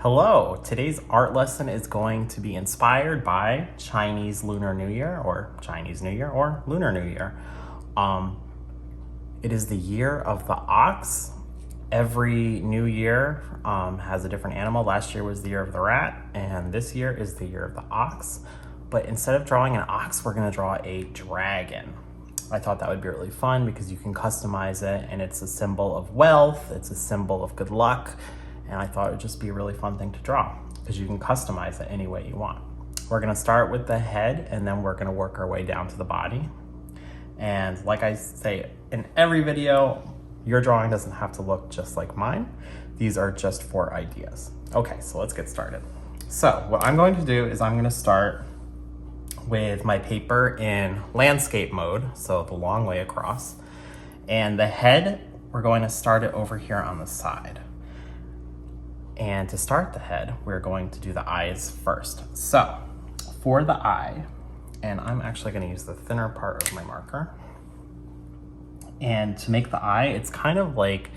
Hello, today's art lesson is going to be inspired by Chinese Lunar New Year or Chinese New Year or Lunar New Year. It is the year of the ox. Every new year has a different animal. Last year was the year of the rat, and this year is the year of the ox. But instead of drawing an ox, we're gonna draw a dragon. I thought that would be really fun because you can customize it and it's a symbol of wealth, it's a symbol of good luck, and I thought it would just be a really fun thing to draw because you can customize it any way you want. We're gonna start with the head and then we're gonna work our way down to the body. And like I say in every video, your drawing doesn't have to look just like mine. These are just for ideas. Okay, so let's get started. So what I'm going to do is I'm gonna start with my paper in landscape mode, so the long way across. And the head, we're going to start it over here on the side. And to start the head, we're going to do the eyes first. So for the eye, and I'm actually gonna use the thinner part of my marker. And to make the eye, it's kind of like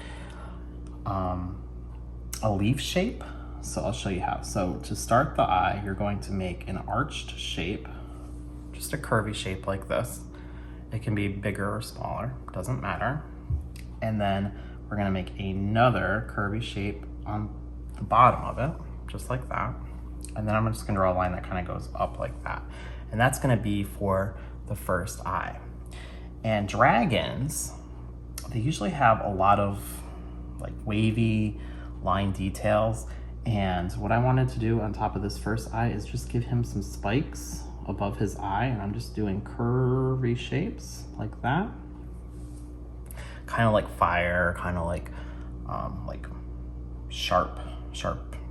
a leaf shape. So I'll show you how. So to start the eye, you're going to make an arched shape, just a curvy shape like this. It can be bigger or smaller, doesn't matter. And then we're gonna make another curvy shape on the bottom of it, just like that. And then I'm just gonna draw a line that kind of goes up like that. And that's gonna be for the first eye. And dragons, they usually have a lot of like wavy line details. And what I wanted to do on top of this first eye is just give him some spikes above his eye. And I'm just doing curvy shapes like that. Kind of like fire, kind of like sharp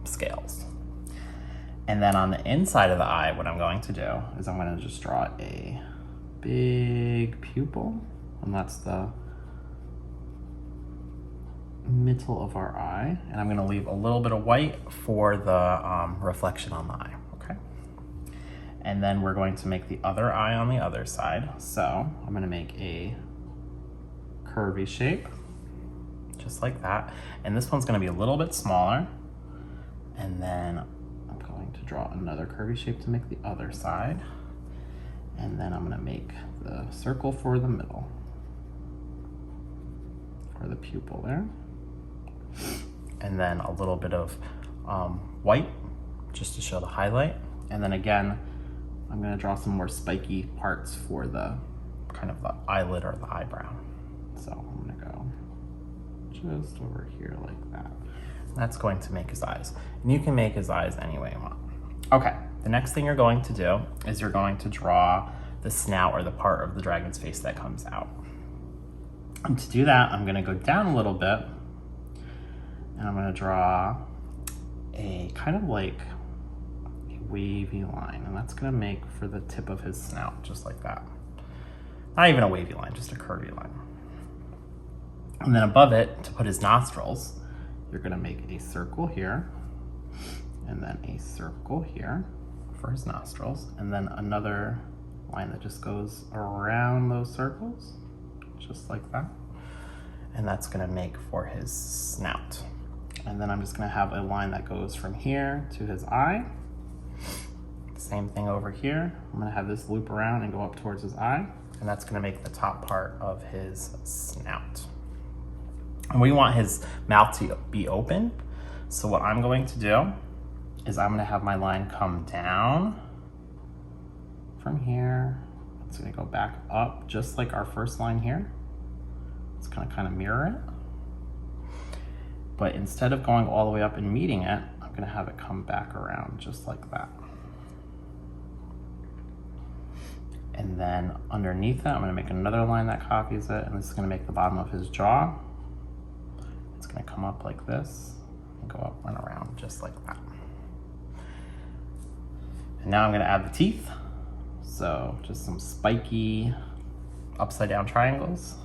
scales. And then on the inside of the eye, what I'm going to do is I'm going to just draw a big pupil, and that's the middle of our eye. And I'm going to leave a little bit of white for the reflection on the eye, okay? And then we're going to make the other eye on the other side. So I'm going to make a curvy shape, just like that. And this one's going to be a little bit smaller. And then I'm going to draw another curvy shape to make the other side. And then I'm going to make the circle for the middle, for the pupil there. And then a little bit of white, just to show the highlight. And then again, I'm going to draw some more spiky parts for the kind of the eyelid or the eyebrow. So I'm going to go just over here like that. That's going to make his eyes. And you can make his eyes any way you want. Okay, the next thing you're going to do is you're going to draw the snout or the part of the dragon's face that comes out. And to do that, I'm gonna go down a little bit and I'm gonna draw a kind of like a wavy line, and that's gonna make for the tip of his snout, just like that. Not even a wavy line, just a curvy line. And then above it, to put his nostrils, you're gonna make a circle here, and then a circle here for his nostrils, and then another line that just goes around those circles, just like that. And that's gonna make for his snout. And then I'm just gonna have a line that goes from here to his eye. Same thing over here. I'm gonna have this loop around and go up towards his eye, and that's gonna make the top part of his snout. And we want his mouth to be open. So what I'm going to do is I'm gonna have my line come down from here. It's gonna go back up just like our first line here. It's gonna kind of mirror it. But instead of going all the way up and meeting it, I'm gonna have it come back around just like that. And then underneath that, I'm gonna make another line that copies it, and this is gonna make the bottom of his jaw. It's gonna come up like this and go up and around just like that. And now I'm gonna add the teeth. So just some spiky upside down triangles.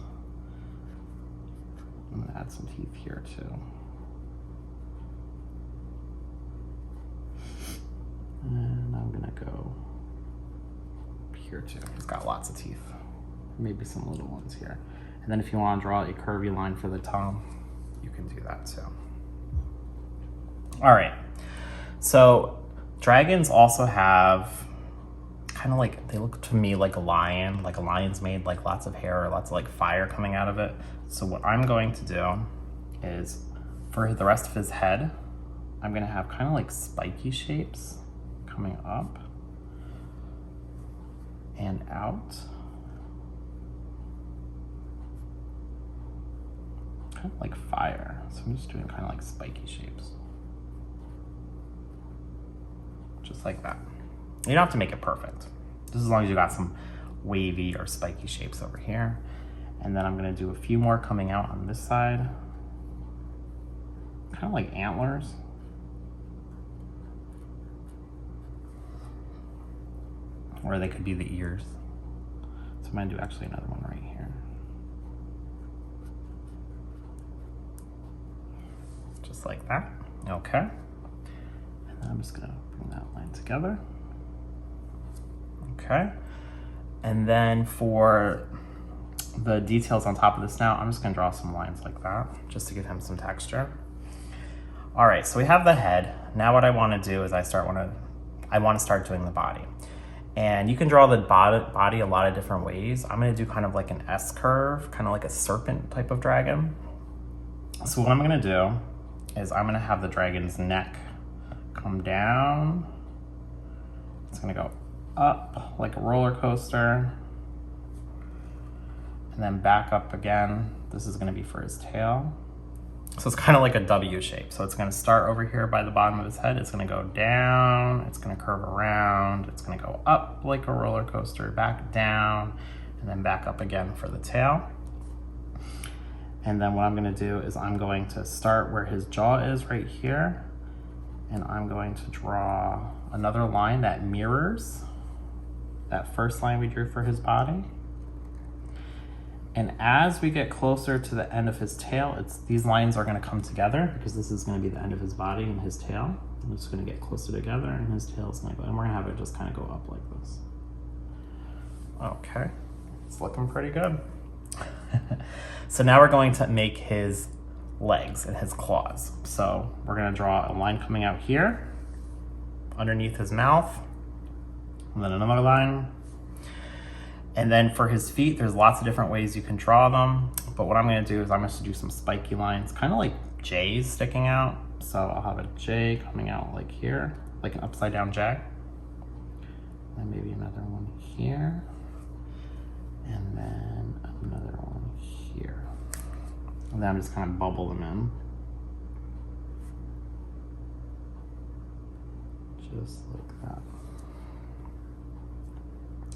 I'm gonna add some teeth here too. And I'm gonna go here too. He's got lots of teeth. Maybe some little ones here. And then if you wanna draw a curvy line for the tongue, you can do that too. All right, So dragons also have kind of like, they look to me like a lion. Like a lion's made like lots of hair or lots of like fire coming out of it. So what I'm going to do is for the rest of his head, I'm gonna have kind of like spiky shapes coming up and out. Kind of like fire. So I'm just doing kind of like spiky shapes. Just like that. You don't have to make it perfect. Just as long as you got some wavy or spiky shapes over here. And then I'm gonna do a few more coming out on this side. Kind of like antlers. Or they could be the ears. So I'm gonna do actually another one right here. Just like that, okay. And then I'm just gonna bring that line together. Okay, and then for the details on top of the snout, I'm just gonna draw some lines like that, just to give him some texture. All right, so we have the head. Now what I wanna do is I wanna start doing the body. And you can draw the body a lot of different ways. I'm gonna do kind of like an S curve, kind of like a serpent type of dragon. So what I'm gonna do is I'm gonna have the dragon's neck come down. It's gonna go up like a roller coaster, and then back up again. This is gonna be for his tail. So it's kind of like a W shape. So it's gonna start over here by the bottom of his head. It's gonna go down, it's gonna curve around, it's gonna go up like a roller coaster, back down, and then back up again for the tail. And then what I'm gonna do is I'm going to start where his jaw is right here, and I'm going to draw another line that mirrors that first line we drew for his body. And as we get closer to the end of his tail, these lines are gonna come together because this is gonna be the end of his body and his tail. I'm just gonna get closer together and his tail is gonna go, and we're gonna have it just kind of go up like this. Okay, it's looking pretty good. So now we're going to make his legs and his claws. So we're gonna draw a line coming out here, underneath his mouth, and then another line. And then for his feet, there's lots of different ways you can draw them. But what I'm gonna do is I'm gonna do some spiky lines, kind of like J's sticking out. So I'll have a J coming out like here, like an upside down J. And maybe another one here. And then another one here. And then I'm just kind of bubble them in. Just like that.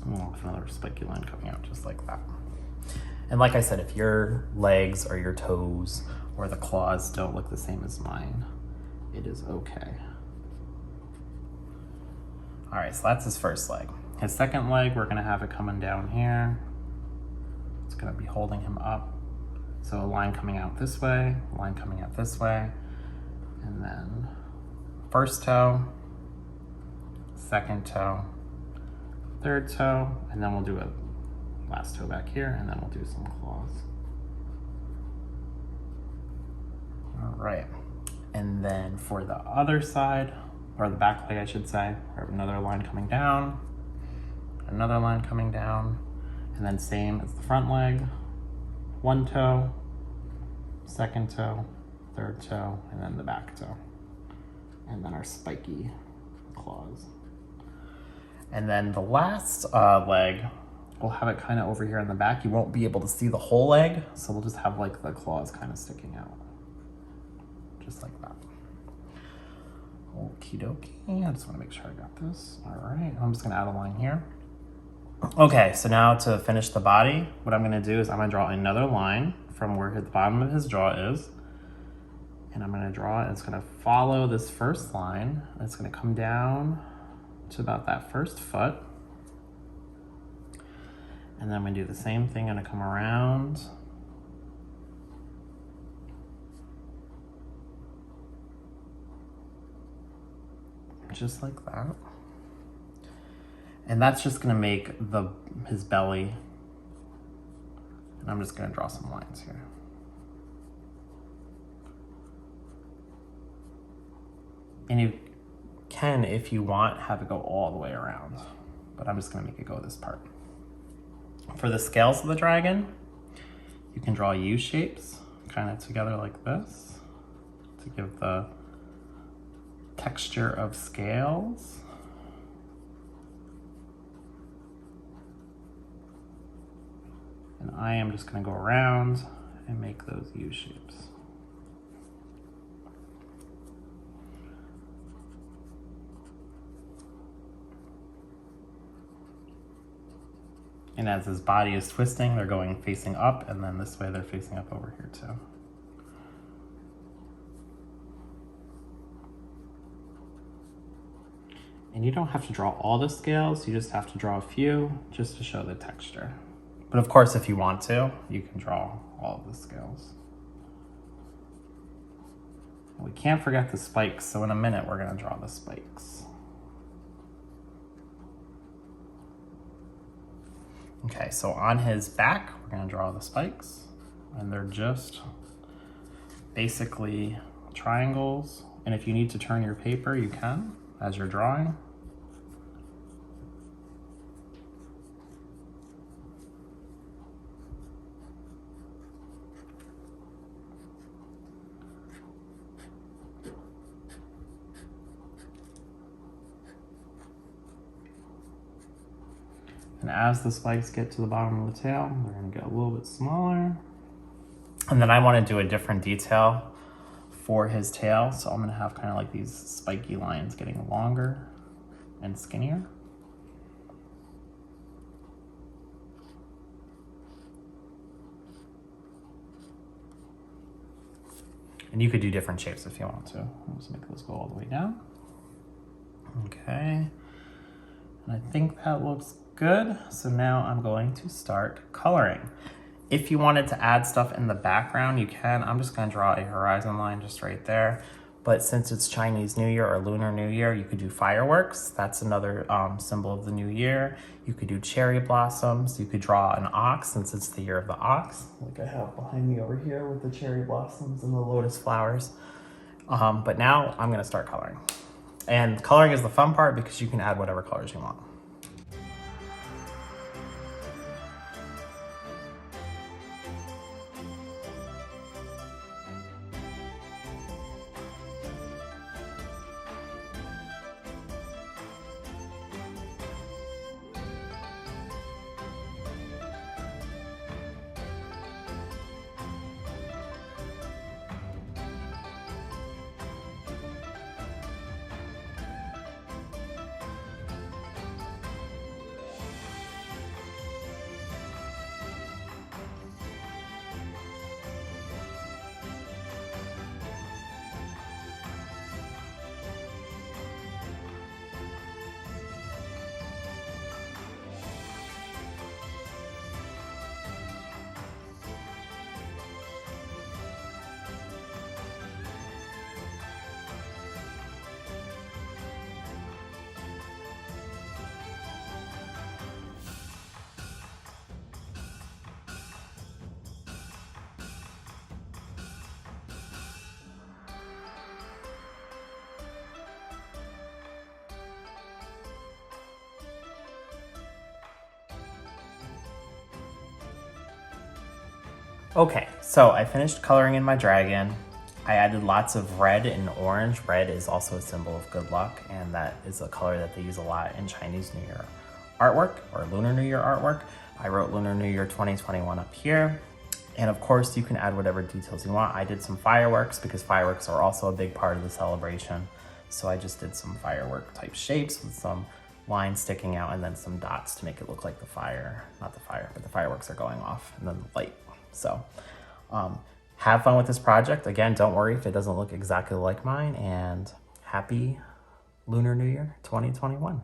And then I'll have another spiky line coming out just like that. And like I said, if your legs or your toes or the claws don't look the same as mine, it is okay. All right, so that's his first leg. His second leg, we're gonna have it coming down here. It's gonna be holding him up. So a line coming out this way, a line coming out this way, and then first toe, second toe, third toe, and then we'll do a last toe back here, and then we'll do some claws. All right, and then for the other side, or the back leg I should say, we have another line coming down, another line coming down, and then same as the front leg, one toe, second toe, third toe, and then the back toe. And then our spiky claws. And then the last leg, we'll have it kind of over here in the back. You won't be able to see the whole leg, so we'll just have like the claws kind of sticking out. Just like that. Okie dokie, I just wanna make sure I got this. All right, I'm just gonna add a line here. Okay, so now to finish the body, what I'm gonna do is I'm gonna draw another line from where the bottom of his jaw is. And I'm gonna draw it, it's gonna follow this first line. It's gonna come down to about that first foot. And then I'm gonna do the same thing, I'm gonna come around. Just like that. And that's just gonna make his belly. And I'm just gonna draw some lines here. And can, if you want, have it go all the way around, but I'm just gonna make it go this part. For the scales of the dragon, you can draw U shapes kind of together like this to give the texture of scales. And I am just gonna go around and make those U shapes. And as his body is twisting, they're going facing up, and then this way they're facing up over here too. And you don't have to draw all the scales, you just have to draw a few just to show the texture. But of course, if you want to, you can draw all of the scales. We can't forget the spikes, so in a minute we're gonna draw the spikes. Okay, so on his back, we're gonna draw the spikes, and they're just basically triangles. And if you need to turn your paper, you can as you're drawing. And as the spikes get to the bottom of the tail, they're gonna get a little bit smaller. And then I wanna do a different detail for his tail. So I'm gonna have kind of like these spiky lines getting longer and skinnier. And you could do different shapes if you want to. I'll just make those go all the way down. Okay. And I think that looks good. So now I'm going to start coloring. If you wanted to add stuff in the background, you can. I'm just gonna draw a horizon line just right there. But since it's Chinese New Year or Lunar New Year, you could do fireworks. That's another symbol of the new year. You could do cherry blossoms. You could draw an ox since it's the year of the ox. Like I have behind me over here with the cherry blossoms and the lotus flowers. But now I'm gonna start coloring. And coloring is the fun part because you can add whatever colors you want. Okay, so I finished coloring in my dragon. I added lots of red and orange. Red is also a symbol of good luck, and that is a color that they use a lot in Chinese New Year artwork or Lunar New Year artwork. I wrote Lunar New Year 2021 up here. And of course, you can add whatever details you want. I did some fireworks because fireworks are also a big part of the celebration. So I just did some firework type shapes with some lines sticking out and then some dots to make it look like the fire, not the fire, but the fireworks are going off and then the light. So have fun with this project. Again, don't worry if it doesn't look exactly like mine, and happy Lunar New Year 2021.